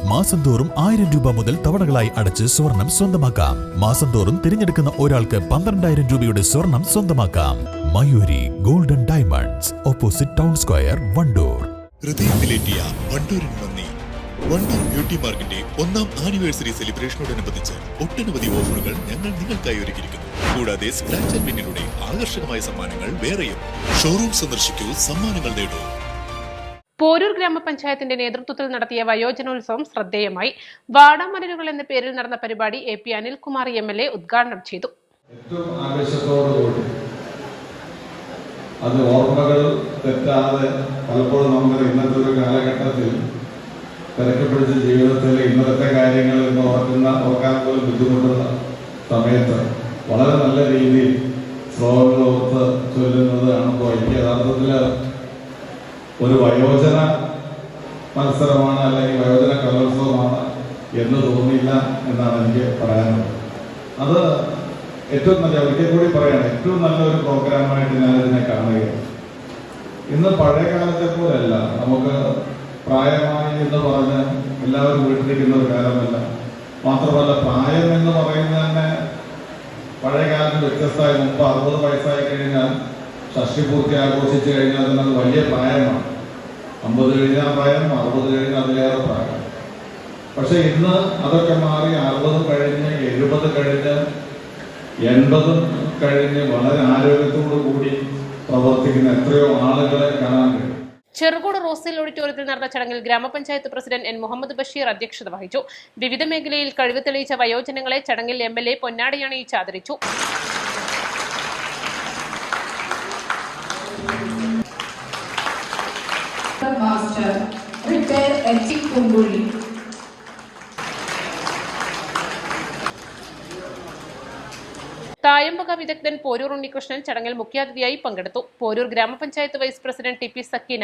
മാസം തോറും 1000 രൂപ മുതൽ തവണകളായി അടച്ച് സ്വർണം സ്വന്തമാക്കാം. മാസം തോറും തിരഞ്ഞെടുക്കുന്ന ഒരാൾക്ക് 12,000 രൂപയുടെ സ്വർണം സ്വന്തമാക്കാം. Mayuri golden diamonds, opposite town square, Wandoor. ഹൃദയത്തിലേറ്റിയ വണ്ടൂരിന് നന്ദി. വണ്ടൂർ ബ്യൂട്ടി പാർക്കിന്റെ 1ാം ആനിവേഴ്സറി സെലിബ്രേഷനോടനുബന്ധിച്ച് ഒട്ടനവധി ഓഫറുകൾ ഞങ്ങൾ നിങ്ങൾക്കായി ഒരുക്കിയിരിക്കുന്നു. കൂടാതെ സ്ക്രാച്ച് ആൻഡ് വിന്നിലൂടെ ആകർഷകമായ സമ്മാനങ്ങൾ വേറെയും. ഷോറൂം സന്ദർശിക്കൂ, സമ്മാനങ്ങൾ നേടൂ. പോരൂർ ഗ്രാമപഞ്ചായത്തിന്റെ നേതൃത്വത്തിൽ നടത്തിയ വയോജനോത്സവം ശ്രദ്ധേയമായി. വാടാമലരുകൾ എന്ന പേരിൽ നടന്ന പരിപാടി AP അനിൽകുമാർ MLA ഉദ്ഘാടനം ചെയ്തു. ഏറ്റവും ആവേശത്തോടുകൂടി അത് ഓർമ്മകൾ തെറ്റാതെ പലപ്പോഴും നമുക്ക് ഇന്നത്തെ ഒരു കാലഘട്ടത്തിൽ തിരക്കപ്പിടിച്ച ജീവിതത്തിൽ ഇന്നത്തെ കാര്യങ്ങൾ എന്ന് ഓർക്കാൻ പോലും ബുദ്ധിമുട്ടുന്ന സമയത്ത് വളരെ നല്ല രീതിയിൽ ശ്ലോകങ്ങൾ ഓർത്ത് ചൊല്ലുന്നത് കാണുമ്പോൾ എനിക്ക് യഥാർത്ഥത്തിൽ ഒരു വയോജന മത്സരമാണ് അല്ലെങ്കിൽ വയോജന കലോത്സവമാണ് എന്ന് തോന്നിയില്ല എന്നാണ് എനിക്ക് പറയാനുള്ളത്. അത് ഏറ്റവും നല്ല, ഒരിക്കൽ കൂടി പറയാണ്, ഏറ്റവും നല്ലൊരു പ്രോഗ്രാമായിട്ട് ഞാനിതിനെ കാണുകയാണ്. ഇന്ന് പഴയ കാലത്തെ പോലെയല്ല, നമുക്ക് പ്രായമായി എന്ന് പറഞ്ഞ് എല്ലാവരും വീട്ടിലിരിക്കുന്ന ഒരു കാലമല്ല. മാത്രമല്ല, പ്രായം എന്ന് പറയുന്നത് തന്നെ പഴയ കാലത്ത് വ്യത്യസ്തമായി. 60 വയസ്സായി കഴിഞ്ഞാൽ ഷഷ്ടിപൂർത്തി ആഘോഷിച്ചു കഴിഞ്ഞാൽ തന്നെ അത് വലിയ പ്രായമാണ്. 50 കഴിഞ്ഞാൽ പ്രായം, 60 കഴിഞ്ഞാൽ അതിലേറെ പ്രായം. പക്ഷെ ഇന്ന് അതൊക്കെ മാറി 60 കഴിഞ്ഞ് 70 കഴിഞ്ഞ് 80 കഴിഞ്ഞ് വളരെ ആരോഗ്യത്തോടു കൂടി പ്രവർത്തിക്കുന്ന എത്രയോ ആളുകളെ കാണാൻ കഴിയും. ചെറുകോട് റോസിൽ ഓഡിറ്റോറിയത്തിൽ നടന്ന ചടങ്ങിൽ ഗ്രാമപഞ്ചായത്ത് പ്രസിഡന്റ് N മുഹമ്മദ് ബഷീർ അധ്യക്ഷത വഹിച്ചു. വിവിധ മേഖലയിൽ കഴിവ് തെളിയിച്ച വയോജനങ്ങളെ ചടങ്ങിൽ MLA പൊന്നാടയണിയിച്ച് ആദരിച്ചു. തായമ്പക വിദഗ്ധൻ പോരൂർ ഉണ്ണികൃഷ്ണൻ ചടങ്ങിൽ മുഖ്യാതിഥിയായി പങ്കെടുത്തു. പോരൂർ ഗ്രാമപഞ്ചായത്ത് vice president TP Sakeena,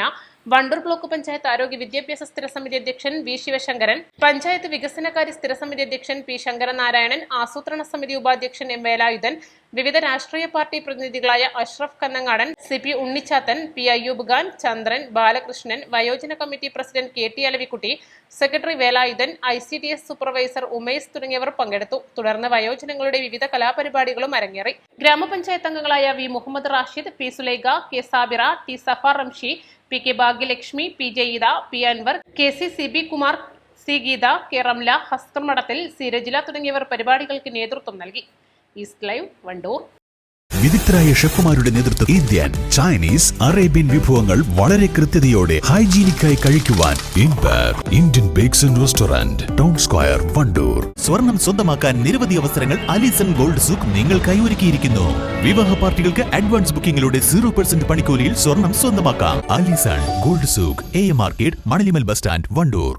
Wandoor block panchayat ആരോഗ്യ വിദ്യാഭ്യാസ സ്ഥിരസമിതി അധ്യക്ഷൻ V ശിവശങ്കരൻ, പഞ്ചായത്ത് വികസനകാര്യ സ്ഥിരസമിതി അധ്യക്ഷൻ P ശങ്കരനാരായണൻ, ആസൂത്രണ സമിതി ഉപാധ്യക്ഷൻ M വേലായുധൻ, വിവിധ രാഷ്ട്രീയ പാർട്ടി പ്രതിനിധികളായ അഷ്റഫ് കന്നങ്ങാടൻ, CP ഉണ്ണിച്ചാത്തൻ, P അയ്യൂബ് ഖാൻ, ചന്ദ്രൻ, ബാലകൃഷ്ണൻ, വയോജന committee president KT Alavikutty, secretary Velayudhan, ICDS supervisor Umesh തുടങ്ങിയവർ പങ്കെടുത്തു. തുടർന്ന് വയോജനങ്ങളുടെ വിവിധ കലാപരിപാടികളും അരങ്ങേറി. ഗ്രാമപഞ്ചായത്ത് അംഗങ്ങളായ V Muhammad Rashid, P Sulaikha, K Sabira, T സഫാർ Ramshi, PK Bhagyalakshmi, P Jayeeda, P Anwar, KC CB Kumar, C Geetha, K Ramla, Haskar മഠത്തിൽ, C രജില തുടങ്ങിയവർ പരിപാടികൾക്ക് നേതൃത്വം നൽകി. East live, Wandoor. വിദഗ്ധരായ ഷെഫുമാരുടെ നേതൃത്വം ഇന്ത്യൻ, ചൈനീസ്, അറേബ്യൻ വിഭവങ്ങൾ വളരെ കൃത്യതയോടെ ഹൈജീനിക്കായി കഴിക്കുവാൻ Indian bakes and restaurant, town square, Wandoor. സ്വർണം സ്വന്തമാക്കാൻ നിരവധി അവസരങ്ങൾ അലിസൺ ഗോൾഡ് സൂക്ക് നിങ്ങൾക്കായി ഒരുക്കിയിരിക്കുന്നു. വിവാഹ പാർട്ടികൾക്ക് അഡ്വാൻസ് ബുക്കിംഗിലൂടെ 0% പണിക്കൂലിയിൽ സ്വർണം സ്വന്തമാക്കാം. Alison gold souk, AM market, Manalimal bus stand, Wandoor.